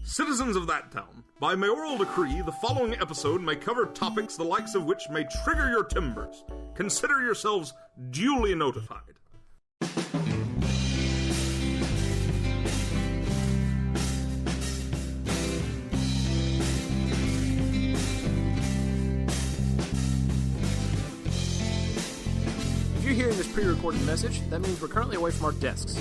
Citizens of that town, by mayoral decree, the following episode may cover topics the likes of which may trigger your timbers. Consider yourselves duly notified. If you're hearing this pre-recorded message, that means we're currently away from our desks.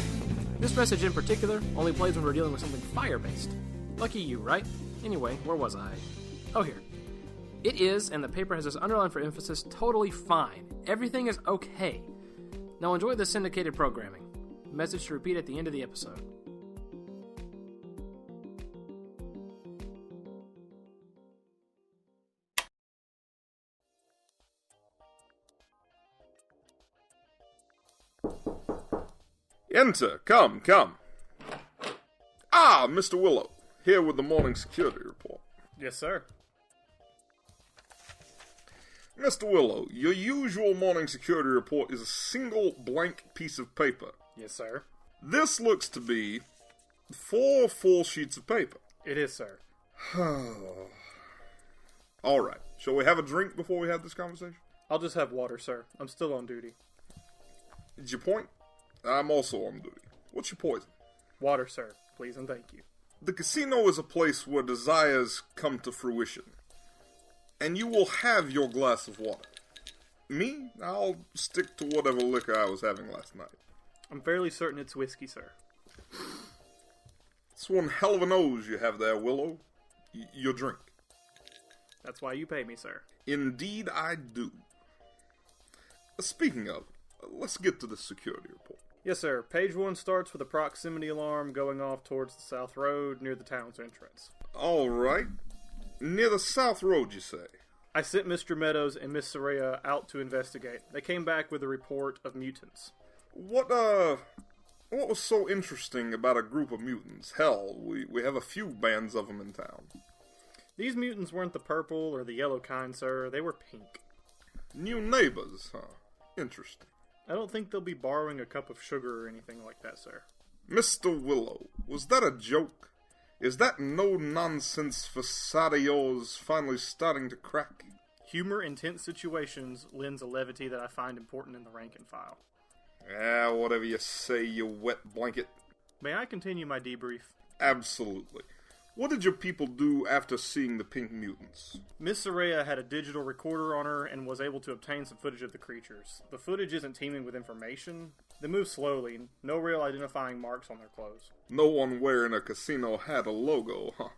This message in particular only plays when we're dealing with something fire-based. Lucky you, right? Anyway, where was I? Oh, here. It is, and the paper has this underlined for emphasis, totally fine. Everything is okay. Now enjoy the syndicated programming. Message to repeat at the end of the episode. Enter. Come, come. Ah, Mr. Willow. Here with the morning security report. Yes, sir. Mr. Willow, your usual morning security report is a single blank piece of paper. Yes, sir. This looks to be 4 full sheets of paper. It is, sir. Alright, shall we have a drink before we have this conversation? I'll just have water, sir. I'm still on duty. Is your point? I'm also on duty. What's your poison? Water, sir. Please and thank you. The casino is a place where desires come to fruition. And you will have your glass of water. Me? I'll stick to whatever liquor I was having last night. I'm fairly certain it's whiskey, sir. It's one hell of a nose you have there, Willow. Your drink. That's why you pay me, sir. Indeed I do. Speaking of, let's get to the security report. Yes, sir. Page 1 starts with a proximity alarm going off towards the South Road near the town's entrance. Alright. Near the South Road, you say? I sent Mr. Meadows and Miss Soraya out to investigate. They came back with a report of mutants. What was so interesting about a group of mutants? Hell, we have a few bands of them in town. These mutants weren't the purple or the yellow kind, sir. They were pink. New neighbors, huh? Interesting. I don't think they'll be borrowing a cup of sugar or anything like that, sir. Mr. Willow, was that a joke? Is that no-nonsense facade of yours finally starting to crack? Humor in tense situations lends a levity that I find important in the rank and file. Whatever you say, you wet blanket. May I continue my debrief? Absolutely. What did your people do after seeing the pink mutants? Miss Soraya had a digital recorder on her and was able to obtain some footage of the creatures. The footage isn't teeming with information. They move slowly, no real identifying marks on their clothes. No one wearing a casino hat or logo, huh?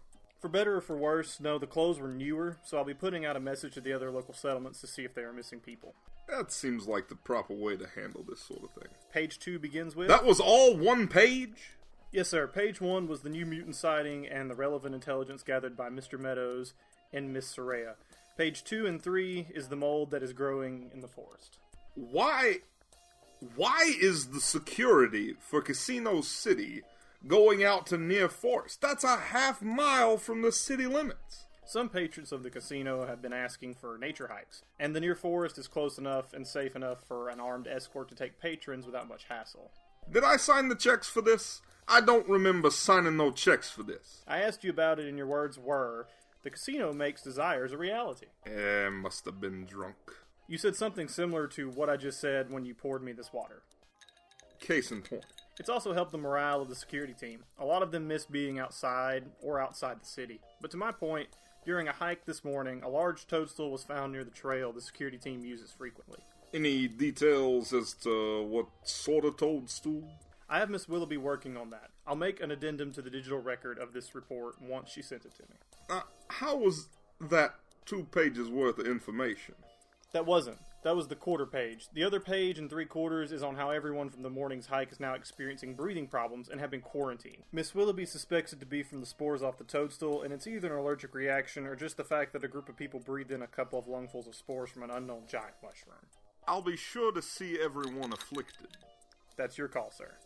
For better or for worse, no, the clothes were newer, so I'll be putting out a message to the other local settlements to see if they are missing people. That seems like the proper way to handle this sort of thing. Page 2 begins with... That was all one page? Yes, sir. Page 1 was the new mutant sighting and the relevant intelligence gathered by Mr. Meadows and Miss Soraya. Page 2 and 3 is the mold that is growing in the forest. Why is the security for Casino City going out to near forest? That's a half mile from the city limits. Some patrons of the casino have been asking for nature hikes, and the near forest is close enough and safe enough for an armed escort to take patrons without much hassle. Did I sign the checks for this? I don't remember signing no checks for this. I asked you about it and your words were, the casino makes desires a reality. Must have been drunk. You said something similar to what I just said when you poured me this water. Case in point. It's also helped the morale of the security team. A lot of them miss being outside or outside the city. But to my point, during a hike this morning, a large toadstool was found near the trail the security team uses frequently. Any details as to what sort of toadstool? I have Miss Willoughby working on that. I'll make an addendum to the digital record of this report once she sent it to me. How was that 2 pages worth of information? That wasn't. That was the quarter page. The other page and 3/4 is on how everyone from the morning's hike is now experiencing breathing problems and have been quarantined. Miss Willoughby suspects it to be from the spores off the toadstool, and it's either an allergic reaction or just the fact that a group of people breathed in a couple of lungfuls of spores from an unknown giant mushroom. I'll be sure to see everyone afflicted. That's your call, sir.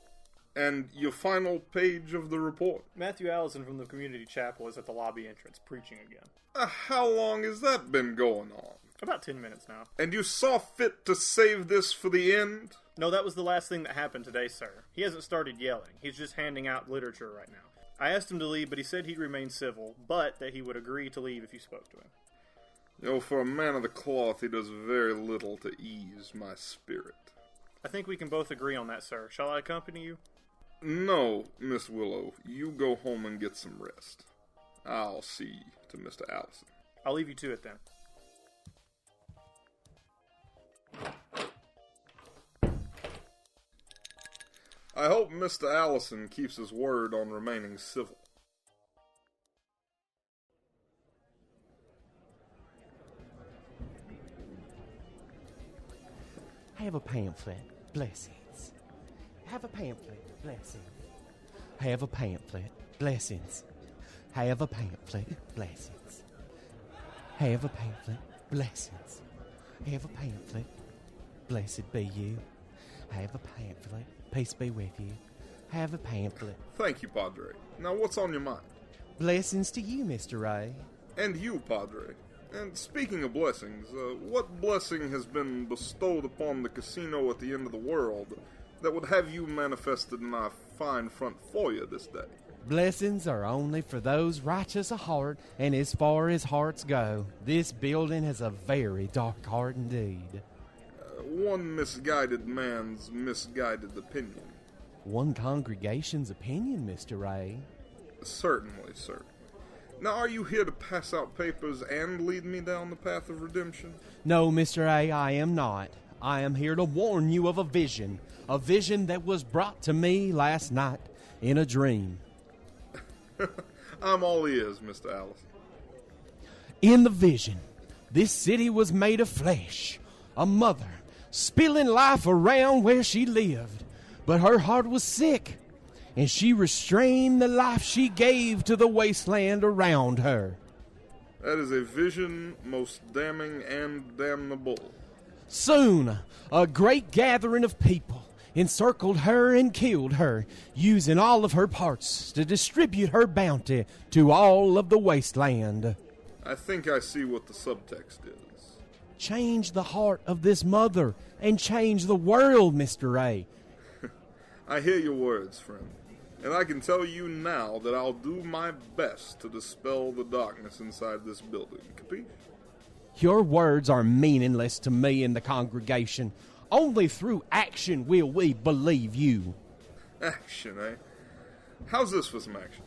And your final page of the report? Matthew Allison from the community chapel is at the lobby entrance, preaching again. How long has that been going on? About 10 minutes now. And you saw fit to save this for the end? No, that was the last thing that happened today, sir. He hasn't started yelling. He's just handing out literature right now. I asked him to leave, but he said he'd remain civil, but that he would agree to leave if you spoke to him. For a man of the cloth, he does very little to ease my spirit. I think we can both agree on that, sir. Shall I accompany you? No, Miss Willow. You go home and get some rest. I'll see to Mr. Allison. I'll leave you to it then. I hope Mr. Allison keeps his word on remaining civil. Have a pamphlet, blessings. Have a pamphlet, blessings. Have a pamphlet, blessings. Have a pamphlet, blessings. Have a pamphlet, blessings. Have a pamphlet, blessed be you. Have a pamphlet, peace be with you. Have a pamphlet. Thank you, Padre. Now, what's on your mind? Blessings to you, Mr. Ray. And you, Padre. And speaking of blessings, what blessing has been bestowed upon the casino at the end of the world that would have you manifested in our fine front foyer this day? Blessings are only for those righteous of heart, and as far as hearts go, this building has a very dark heart indeed. One misguided man's misguided opinion. One congregation's opinion, Mr. Ray. Certainly, certainly. Now, are you here to pass out papers and lead me down the path of redemption? No, Mr. A, I am not. I am here to warn you of a vision that was brought to me last night in a dream. I'm all ears, Mr. Allison. In the vision, this city was made of flesh, a mother spilling life around where she lived, but her heart was sick, and she restrained the life she gave to the wasteland around her. That is a vision most damning and damnable. Soon, a great gathering of people encircled her and killed her, using all of her parts to distribute her bounty to all of the wasteland. I think I see what the subtext is. Change the heart of this mother and change the world, Mr. A. I hear your words, friend. And I can tell you now that I'll do my best to dispel the darkness inside this building. Capiche? Your words are meaningless to me and the congregation. Only through action will we believe you. Action, eh? How's this for some action?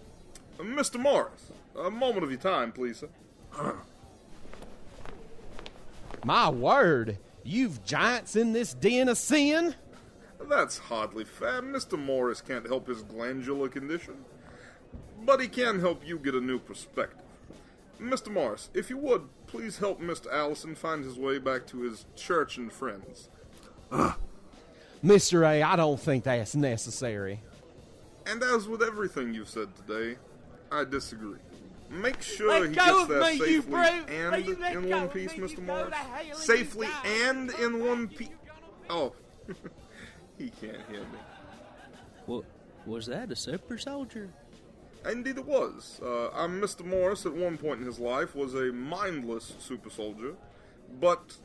Mr. Morris, a moment of your time, please, sir. My word, you've giants in this den of sin? That's hardly fair. Mr. Morris can't help his glandular condition. But he can help you get a new perspective. Mr. Morris, if you would, please help Mr. Allison find his way back to his church and friends. Mr. A, I don't think that's necessary. And as with everything you've said today, I disagree. Make sure he gets there safely and in one piece, Mr. Morris. Safely and in one piece. Oh, he can't hear me. What, was that a super soldier? Indeed it was. Mr. Morris, at one point in his life, was a mindless super soldier, but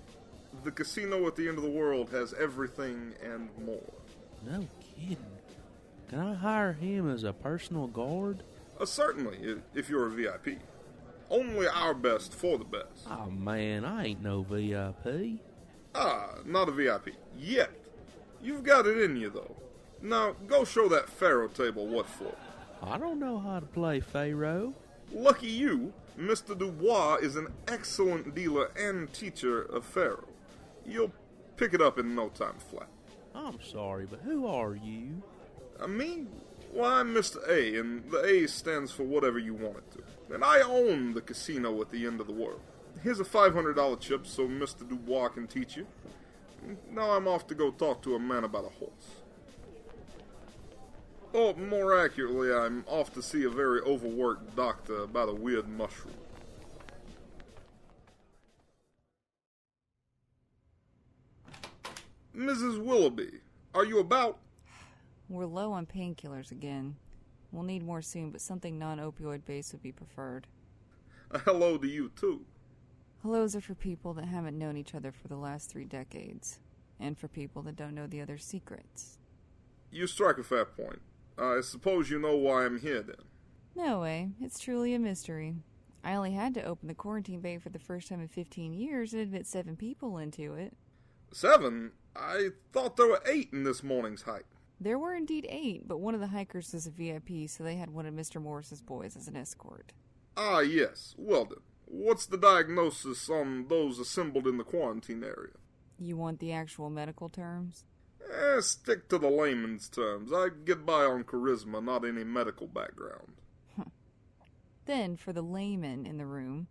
the casino at the end of the world has everything and more. No kidding. Can I hire him as a personal guard? Certainly, if you're a VIP. Only our best for the best. Oh man, I ain't no VIP. Not a VIP. Yet. You've got it in you, though. Now, go show that Pharaoh table what for. I don't know how to play Pharaoh. Lucky you, Mr. Dubois is an excellent dealer and teacher of Pharaoh. You'll pick it up in no time flat. I'm sorry, but who are you? Me? Well, I'm Mr. A, and the A stands for whatever you want it to. And I own the casino at the end of the world. Here's a $500 chip so Mr. Dubois can teach you. Now I'm off to go talk to a man about a horse. Or, more accurately, I'm off to see a very overworked doctor about a weird mushroom. Mrs. Willoughby, are you about? We're low on painkillers again. We'll need more soon, but something non-opioid based would be preferred. A hello to you, too. Hellos are for people that haven't known each other for the last 3 decades, and for people that don't know the other's secrets. You strike a fair point. I suppose you know why I'm here, then. No way. It's truly a mystery. I only had to open the quarantine bay for the first time in 15 years and admit 7 people into it. 7? I thought there were 8 in this morning's hike. There were indeed 8, but one of the hikers was a VIP, so they had one of Mr. Morris's boys as an escort. Ah, yes. Well then, what's the diagnosis on those assembled in the quarantine area? You want the actual medical terms? Stick to the layman's terms. I get by on charisma, not any medical background. Then, for the layman in the room,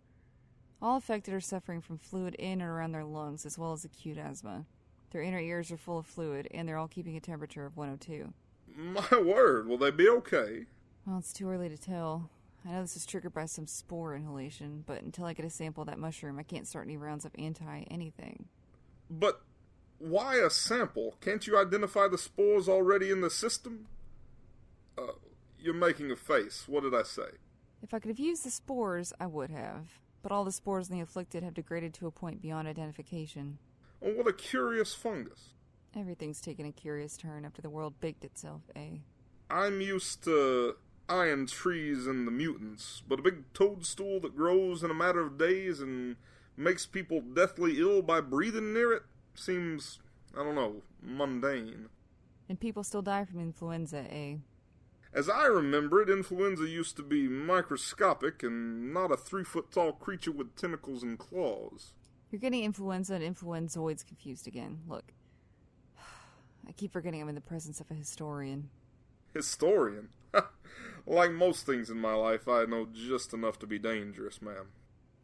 all affected are suffering from fluid in and around their lungs, as well as acute asthma. Their inner ears are full of fluid, and they're all keeping a temperature of 102. My word, will they be okay? Well, it's too early to tell. I know this is triggered by some spore inhalation, but until I get a sample of that mushroom, I can't start any rounds of anti-anything. But why a sample? Can't you identify the spores already in the system? You're making a face. What did I say? If I could have used the spores, I would have. But all the spores in the afflicted have degraded to a point beyond identification. Oh, what a curious fungus. Everything's taken a curious turn after the world baked itself, eh? I'm used to iron trees and the mutants, but a big toadstool that grows in a matter of days and makes people deathly ill by breathing near it seems, I don't know, mundane. And people still die from influenza, eh? As I remember it, influenza used to be microscopic and not a 3-foot-tall creature with tentacles and claws. You're getting influenza and influenzoids confused again. Look, I keep forgetting I'm in the presence of a historian. Historian? Like most things in my life, I know just enough to be dangerous, ma'am.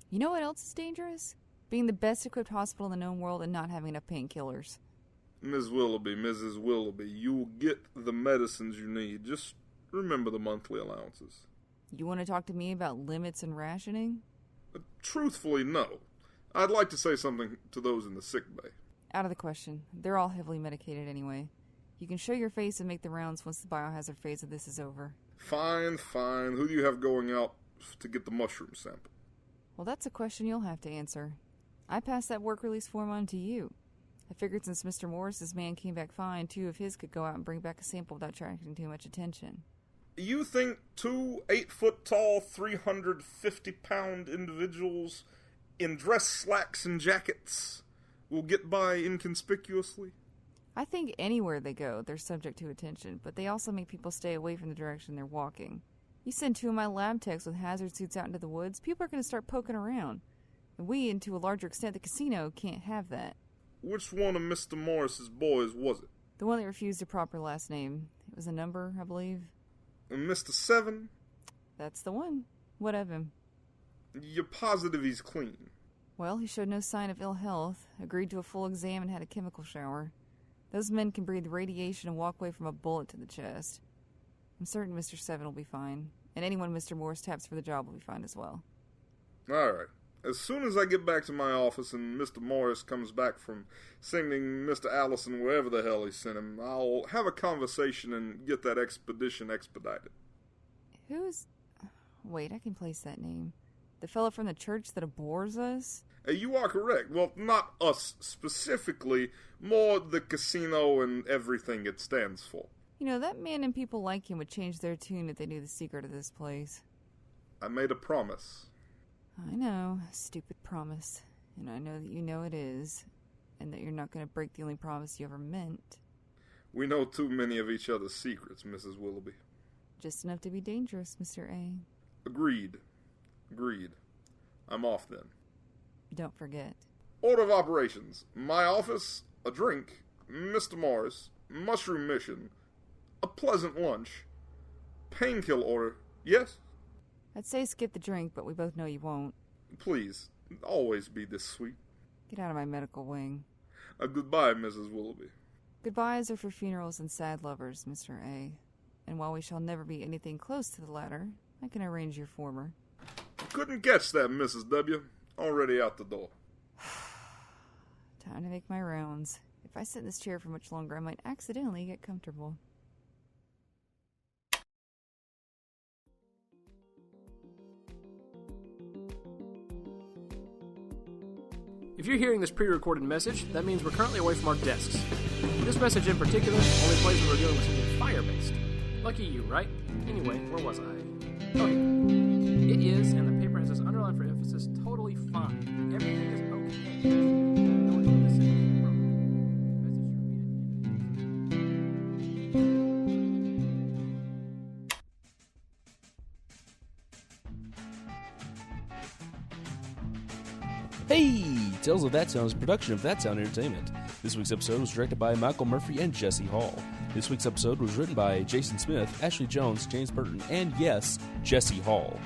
You know what else is dangerous? Being the best equipped hospital in the known world and not having enough painkillers. Ms. Willoughby, Mrs. Willoughby, you will get the medicines you need. Just remember the monthly allowances. You want to talk to me about limits and rationing? Truthfully, no. I'd like to say something to those in the sick bay. Out of the question. They're all heavily medicated anyway. You can show your face and make the rounds once the biohazard phase of this is over. Fine, fine. Who do you have going out to get the mushroom sample? Well, that's a question you'll have to answer. I passed that work release form on to you. I figured since Mr. Morris's man came back fine, 2 of his could go out and bring back a sample without attracting too much attention. You think 2 8-foot-tall, 350-pound individuals in dress slacks and jackets will get by inconspicuously? I think anywhere they go, they're subject to attention, but they also make people stay away from the direction they're walking. You send 2 of my lab techs with hazard suits out into the woods, people are going to start poking around. And we, and to a larger extent the casino, can't have that. Which one of Mr. Morris's boys was it? The one that refused a proper last name. It was a number, I believe. Mr. 7? That's the one. What of him? You're positive he's clean? Well, he showed no sign of ill health, agreed to a full exam, and had a chemical shower. Those men can breathe radiation and walk away from a bullet to the chest. I'm certain Mr. 7 will be fine, and anyone Mr. Morris taps for the job will be fine as well. Alright. As soon as I get back to my office and Mr. Morris comes back from sending Mr. Allison wherever the hell he sent him, I'll have a conversation and get that expedition expedited. Who's... Wait, I can place that name. The fellow from the church that abhors us? You are correct. Well, not us specifically, more the casino and everything it stands for. You know, that man and people like him would change their tune if they knew the secret of this place. I made a promise. I know, stupid promise. And I know that you know it is, and that you're not going to break the only promise you ever meant. We know too many of each other's secrets, Mrs. Willoughby. Just enough to be dangerous, Mr. A. Agreed. Agreed. I'm off then. Don't forget. Order of operations. My office, a drink, Mr. Morris, mushroom mission, a pleasant lunch, painkiller order. Yes? I'd say skip the drink, but we both know you won't. Please, always be this sweet. Get out of my medical wing. Goodbye, Mrs. Willoughby. Goodbyes are for funerals and sad lovers, Mr. A. And while we shall never be anything close to the latter, I can arrange your former. Couldn't catch that, Mrs. W. Already out the door. Time to make my rounds. If I sit in this chair for much longer, I might accidentally get comfortable. If you're hearing this pre-recorded message, that means we're currently away from our desks. This message in particular only plays when we're dealing with something fire-based. Lucky you, right? Anyway, where was I? Oh, here. It is, and the paper has this underline for emphasis, totally fine. Everything is okay. No one's going to send anything broken. Message should repeat at the end. Hey! Tales of That Town is a production of That Town Entertainment. This week's episode was directed by Michael Murphy and Jesse Hall. This week's episode was written by Jason Smith, Ashley Jones, James Burton, and yes, Jesse Hall.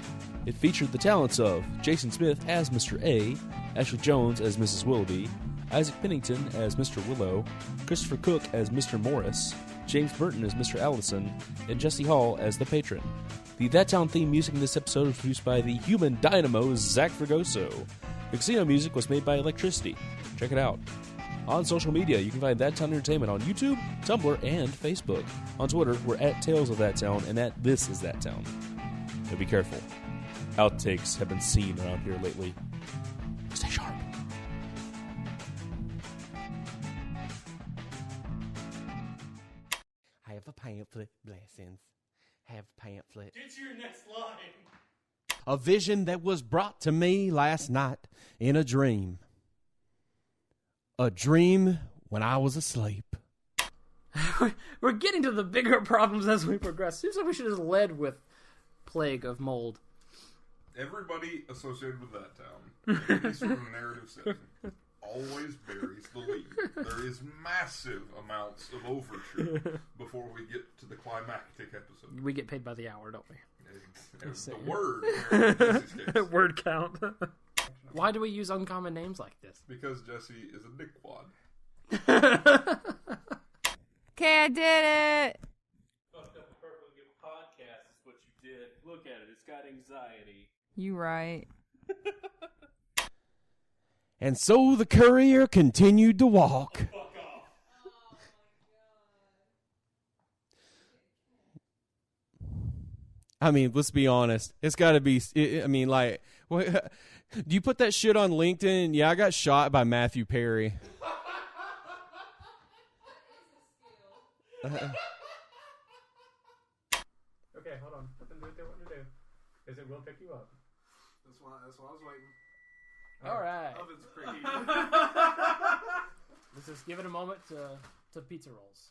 It featured the talents of Jason Smith as Mr. A, Ashley Jones as Mrs. Willoughby, Isaac Pennington as Mr. Willow, Christopher Cook as Mr. Morris, James Burton as Mr. Allison, and Jesse Hall as the patron. The That Town theme music in this episode was produced by the human dynamo Zach Fregoso. The casino music was made by Electricity. Check it out. On social media, you can find That Town Entertainment on YouTube, Tumblr, and Facebook. On Twitter, we're at Tales of That Town and at This Is That Town. Now be careful. Outtakes have been seen around here lately. Stay sharp. I have a pamphlet, blessings. Have a pamphlet. Get to your next line. A vision that was brought to me last night in a dream. A dream when I was asleep. We're getting to the bigger problems as we progress. Seems like we should have led with plague of mold. Everybody associated with That Town, in any sort of narrative setting, always buries the lead. There is massive amounts of overture before we get to the climactic episode. We get paid by the hour, don't we? The word. In Jesse's case. Word count. Why do we use uncommon names like this? Because Jesse is a dickwad. Okay, I did it. Fucked up the perfectly good podcast is what you did. Look at it. It's got anxiety. You right. And so the courier continued to walk. I mean, let's be honest. It's got to be. I mean, like, what, do you put that shit on LinkedIn? Yeah, I got shot by Matthew Perry. Okay, hold on. Let them do what they want to do. Because it will pick you up. That's why I was waiting. All right. Oven's preheated. Let's just give it a moment to pizza rolls.